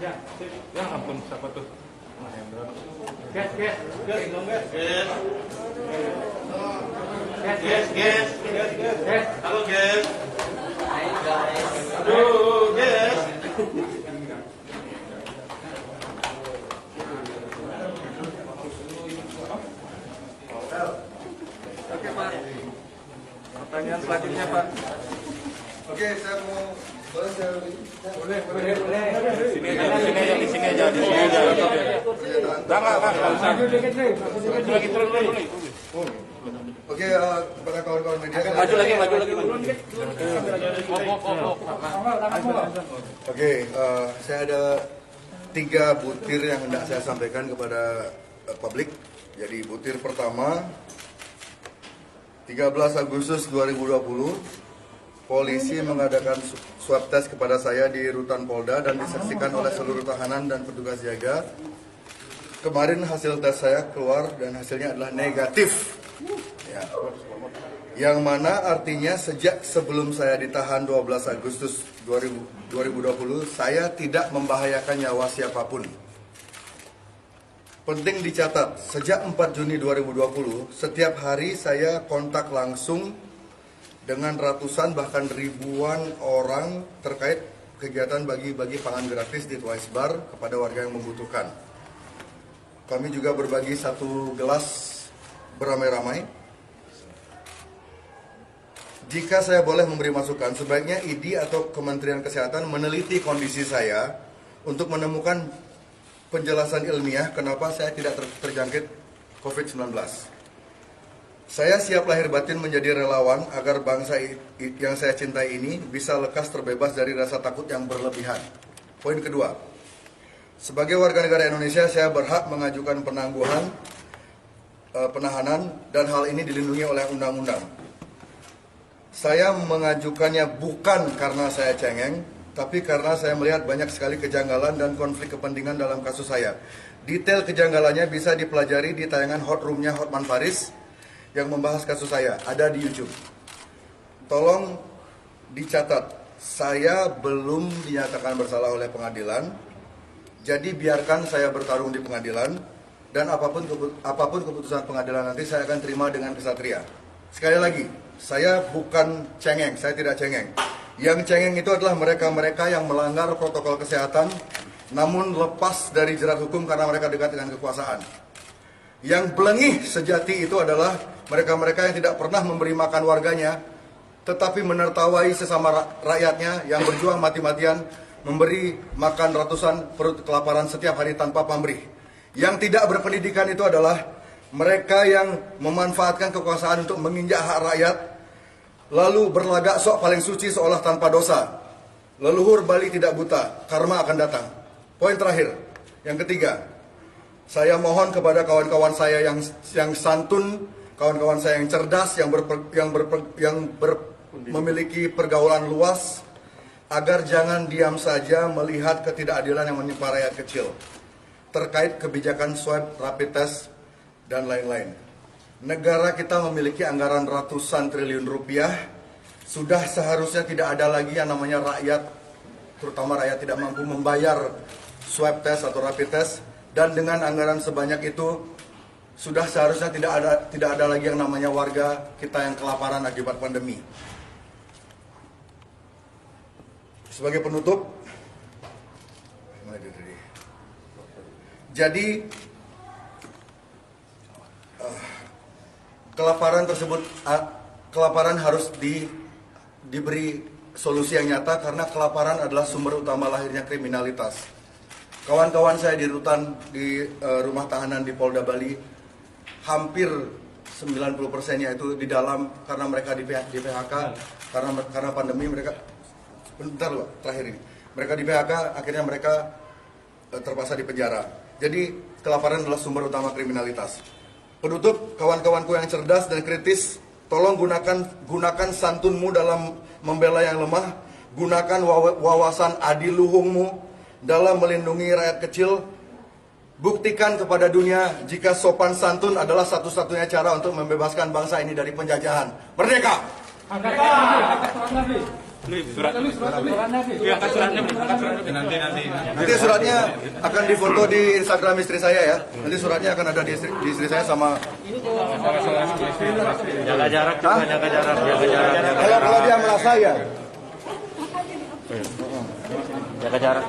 Ya ampun, siapa tuh? Mahendra. Halo guys. Hai guys. Aduh guys. Oke Pak. Pertanyaan selanjutnya Pak. Oke, saya mau boleh saya Boleh. Di sini aja. Enggak usah. Maju lagi terus dulu. Oke, kepada kawan-kawan media. Maju lagi. Oke, saya ada 3 butir yang hendak saya sampaikan kepada publik. Jadi butir pertama, 13 Agustus 2020, polisi mengadakan swab test kepada saya di Rutan Polda dan disaksikan oleh seluruh tahanan dan petugas jaga. Kemarin hasil tes saya keluar dan hasilnya adalah negatif. Ya. Yang mana artinya sejak sebelum saya ditahan 12 Agustus 2020, saya tidak membahayakan nyawa siapapun. Penting dicatat, sejak 4 Juni 2020, setiap hari saya kontak langsung dengan ratusan bahkan ribuan orang terkait kegiatan bagi-bagi pangan gratis di Twice Bar kepada warga yang membutuhkan. Kami juga berbagi 1 gelas beramai-ramai. Jika saya boleh memberi masukan, sebaiknya ID atau Kementerian Kesehatan meneliti kondisi saya untuk menemukan penjelasan ilmiah kenapa saya tidak terjangkit COVID-19. Saya siap lahir batin menjadi relawan agar bangsa yang saya cintai ini bisa lekas terbebas dari rasa takut yang berlebihan. Poin kedua, sebagai warga negara Indonesia, saya berhak mengajukan penangguhan, penahanan, dan hal ini dilindungi oleh undang-undang. Saya mengajukannya bukan karena saya cengeng, tapi karena saya melihat banyak sekali kejanggalan dan konflik kepentingan dalam kasus saya. Detail kejanggalannya bisa dipelajari di tayangan Hot Room-nya Hotman Paris yang membahas kasus saya, ada di YouTube. Tolong dicatat, saya belum dinyatakan bersalah oleh pengadilan, jadi biarkan saya bertarung di pengadilan, dan apapun keputusan pengadilan nanti saya akan terima dengan kesatria. Sekali lagi, saya bukan cengeng, saya tidak cengeng. Yang cengeng itu adalah mereka-mereka yang melanggar protokol kesehatan, namun lepas dari jerat hukum karena mereka dekat dengan kekuasaan. Yang belengih sejati itu adalah mereka-mereka yang tidak pernah memberi makan warganya, tetapi menertawai sesama rakyatnya yang berjuang mati-matian, memberi makan ratusan perut kelaparan setiap hari tanpa pamrih. Yang tidak berpendidikan itu adalah mereka yang memanfaatkan kekuasaan untuk menginjak hak rakyat, lalu berlagak sok paling suci seolah tanpa dosa. Leluhur Bali tidak buta, karma akan datang. Poin terakhir, yang ketiga, saya mohon kepada kawan-kawan saya yang santun, kawan-kawan saya yang cerdas, yang memiliki pergaulan luas, agar jangan diam saja melihat ketidakadilan yang menimpa rakyat kecil terkait kebijakan swab, rapid test, dan lain-lain. Negara kita memiliki anggaran ratusan triliun rupiah, sudah seharusnya tidak ada lagi yang namanya rakyat, terutama rakyat tidak mampu membayar swab test atau rapid test, dan dengan anggaran sebanyak itu, sudah seharusnya tidak ada lagi yang namanya warga kita yang kelaparan akibat pandemi. Sebagai penutup, jadi kelaparan harus diberi solusi yang nyata karena kelaparan adalah sumber utama lahirnya kriminalitas. Kawan-kawan saya di rutan di rumah tahanan di Polda Bali, hampir 90%-nya itu di dalam karena mereka di PHK, karena pandemi mereka, bentar loh, terakhir ini, mereka di PHK, akhirnya mereka terpaksa di penjara. Jadi kelaparan adalah sumber utama kriminalitas. Penutup, kawan-kawanku yang cerdas dan kritis, tolong gunakan santunmu dalam membela yang lemah, gunakan wawasan adiluhungmu dalam melindungi rakyat kecil. Buktikan kepada dunia jika sopan santun adalah satu-satunya cara untuk membebaskan bangsa ini dari penjajahan. Merdeka! Nanti suratnya akan difoto di Instagram istri saya ya. Nanti suratnya akan ada di istri saya sama. Jaga jarak juga, jaga jarak. Kalau dia merasa ya. Jaga jarak.